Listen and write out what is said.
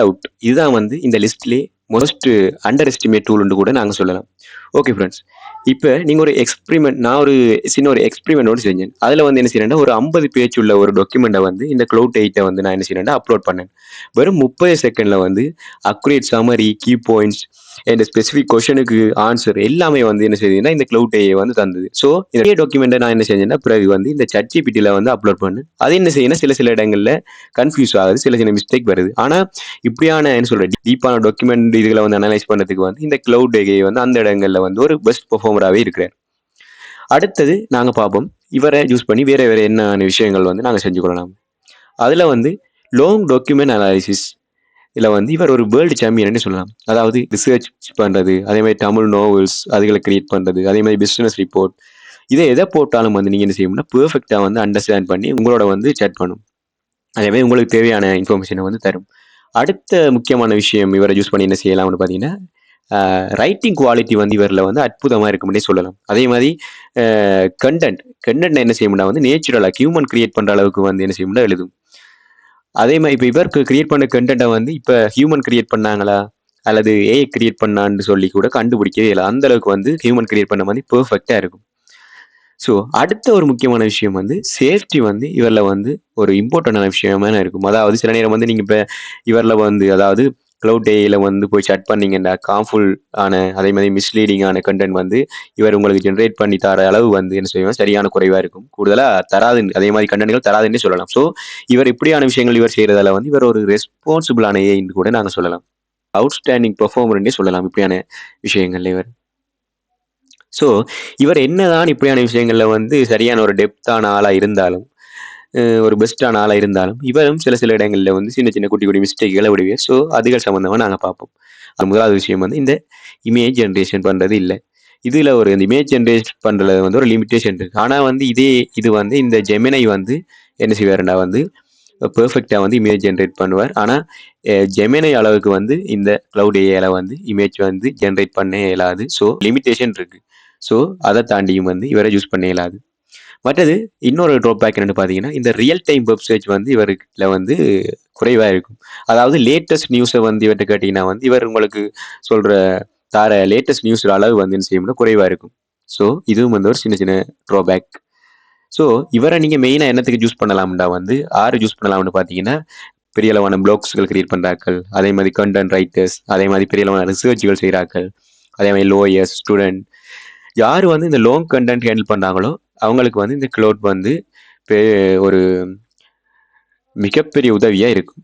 Out. இதுதான் வந்து இந்த லிஸ்ட்லேயே மோஸ்ட் அண்டர் எஸ்டிமேட் டூல்னு கூட நாங்கள் சொல்லலாம். ஓகே ஃப்ரெண்ட்ஸ், இப்போ நீங்கள் ஒரு எக்ஸ்பிரிமெண்ட், நான் ஒரு சின்ன ஒரு எக்ஸ்பிரிமெண்ட் செஞ்சேன். அதில் வந்து என்ன செய்யறேன்னா ஒரு 50 பேஜ் உள்ள ஒரு டாக்குமெண்ட்டை வந்து இந்த க்ளவுட் 8 வந்து நான் என்ன செய்யறேன்னா அப்லோட் பண்ணேன். வெறும் 30 செகண்டில் வந்து accurate summary, key points and specific கொஷனுக்கு ஆன்சர் எல்லாமே வந்து என்ன செய்யுதுன்னா இந்த க்ளவுட் ஏஐ வந்து தந்தது. ஸோ இந்த டாக்குமெண்ட்டை நான் என்ன செஞ்சேன்னா பிறகு வந்து இந்த ChatGPTல வந்து அப்லோட் பண்ணேன். அது என்ன செய்யணும், சில இடங்களில் கன்ஃபியூஸ் ஆகுது, சில மிஸ்டேக் வருது. ஆனால் இப்படியான என்ன சொல்ற டீப்பான டாக்குமெண்ட் இதுகளை வந்து அனலைஸ் பண்ணதுக்கு வந்து இந்த க்ளவுட் ஏஐ வந்து அந்த இடங்கள்ல வந்து ஒரு பெஸ்ட் பெர்ஃபார்மராகவே இருக்கிறார். அடுத்தது நாங்கள் பார்ப்போம் இவரை யூஸ் பண்ணி வேற வேற என்ன விஷயங்கள் வந்து நாங்கள் செஞ்சு கொள்ளலாம். அதில் வந்து லாங் டாக்குமெண்ட் அனாலிசிஸ் இதில் வந்து இவர் ஒரு வேர்ல்டு சாம்பியன் சொல்லலாம். அதாவது ரிசர்ச் பண்ணுறது, அதே மாதிரி தமிழ் நாவல்ஸ் அதுகளை கிரியேட் பண்ணுறது, அதே மாதிரி பிஸ்னஸ் ரிப்போர்ட், இதை எதை போட்டாலும் வந்து நீங்கள் என்ன செய்யணும்னா பெர்ஃபெக்டாக வந்து அண்டர்ஸ்டாண்ட் பண்ணி உங்களோட வந்து சேட் பண்ணும். அதே மாதிரி உங்களுக்கு தேவையான இன்ஃபர்மேஷனை வந்து தரும். அடுத்த முக்கியமான விஷயம் இவரை யூஸ் பண்ணி என்ன செய்யலாம்னு பார்த்தீங்கன்னா ரைட்டிங் குவாலிட்டி வந்து இவரில் வந்து அற்புதமாக இருக்கும்னே சொல்லலாம். அதே மாதிரி கண்டென்ட் என்ன செய்ய முடியாது வந்து நேச்சுரலாக ஹியூமன் கிரியேட் பண்ணுற அளவுக்கு வந்து என்ன செய்ய முடியாது எழுதும். அதே மாதிரி இப்போ இவருக்கு கிரியேட் பண்ண கண்டென்ட்டை வந்து இப்போ ஹியூமன் கிரியேட் பண்ணாங்களா அல்லது ஏஐ கிரியேட் பண்ணான்னு சொல்லி கூட கண்டுபிடிக்கவே இல்லை. அந்த அளவுக்கு வந்து ஹியூமன் கிரியேட் பண்ண மாதிரி பெர்ஃபெக்டாக இருக்கும். ஸோ அடுத்த ஒரு முக்கியமான விஷயம் வந்து சேஃப்டி வந்து இவரில் வந்து ஒரு இம்பார்ட்டண்டான விஷயமான இருக்கும். அதாவது சில நேரம் வந்து நீங்கள் இப்போ இவரில் வந்து அதாவது க்ளவுட் ஏஐல வந்து போய் சட் பண்ணீங்கன்னா காம்ஃபுல் ஆன அதே மாதிரி மிஸ்லீடிங்கான கண்டென்ட் வந்து இவர் உங்களுக்கு ஜென்ரேட் பண்ணி தர அளவு வந்து என்ன செய்வோம் சரியான குறைவாக இருக்கும். கூடுதலாக தராது, அதே மாதிரி கண்டென்ட்கள் தராதுன்னே சொல்லலாம். ஸோ இவர் இப்படியான விஷயங்கள் இவர் செய்கிறதால வந்து இவர் ஒரு ரெஸ்பான்சிபிளான ஏஐன்னு கூட நாங்கள் சொல்லலாம். அவுட்ஸ்டாண்டிங் பெர்ஃபார்மர்னே சொல்லலாம் இப்படியான விஷயங்கள்ல இவர். ஸோ இவர் என்னதான் இப்படியான விஷயங்கள்ல வந்து சரியான ஒரு டெப்த்தான ஆளாக இருந்தாலும், ஒரு பெஸ்ட்டான ஆளாக இருந்தாலும் இவரும் சில இடங்களில் வந்து சின்ன சின்ன குட்டி குட்டி மிஸ்டேக்குகளை விடுவார். ஸோ அதுகள் சம்மந்தமாக நாங்கள் பார்ப்போம். அது முதலாவது விஷயம் வந்து இந்த இமேஜ் ஜென்ரேஷன் பண்ணுறது இல்லை. இதில் ஒரு இந்த இமேஜ் ஜென்ரேட் பண்ணுறதுல வந்து ஒரு லிமிட்டேஷன் இருக்குது. ஆனால் வந்து இது வந்து இந்த ஜெமினை வந்து என்ன செய்வாருன்னா வந்து பெர்ஃபெக்டாக வந்து இமேஜ் ஜென்ரேட் பண்ணுவார். ஆனால் ஜெமினை அளவுக்கு வந்து இந்த க்ளவுட் ஏஐல வந்து இமேஜ் வந்து ஜென்ரேட் பண்ண இயலாது. ஸோ லிமிட்டேஷன் இருக்குது. ஸோ அதை தாண்டியும் வந்து இவரை யூஸ் பண்ண இயலாது. மற்றது இன்னொரு ட்ராபேக் என்னன்னு பார்த்தீங்கன்னா இந்த ரியல் டைம் வெப் சர்ச் வந்து இவருக்குல வந்து குறைவாக இருக்கும். அதாவது லேட்டஸ்ட் நியூஸை வந்து இவர்கிட்ட கேட்டிங்கன்னா வந்து இவர் உங்களுக்கு சொல்கிற தார லேட்டஸ்ட் நியூஸ் அளவு வந்து என்ன செய்யும்னா குறைவாக இருக்கும். ஸோ இதுவும் வந்து ஒரு சின்ன சின்ன ட்ராபேக். ஸோ இவரை நீங்கள் மெயினாக என்னத்துக்கு யூஸ் பண்ணலாம்டா வந்து யூஸ் பண்ணலாம்னு பார்த்தீங்கன்னா பெரிய அளவான பிளாக்ஸ்கள் கிரியேட் பண்ணுறாக்கள், அதே மாதிரி கண்டென்ட் ரைட்டர்ஸ், அதே மாதிரி பெரிய அளவான ரிசர்ச்கள் செய்கிறாக்கள், அதே மாதிரி லோயர்ஸ் ஸ்டூடெண்ட் யார் வந்து இந்த லாங் கண்டென்ட் ஹேண்டில் பண்ணுறாங்களோ அவங்களுக்கு வந்து இந்த க்ளவுட் வந்து ஒரு மிகப்பெரிய உதவியாக இருக்கும்.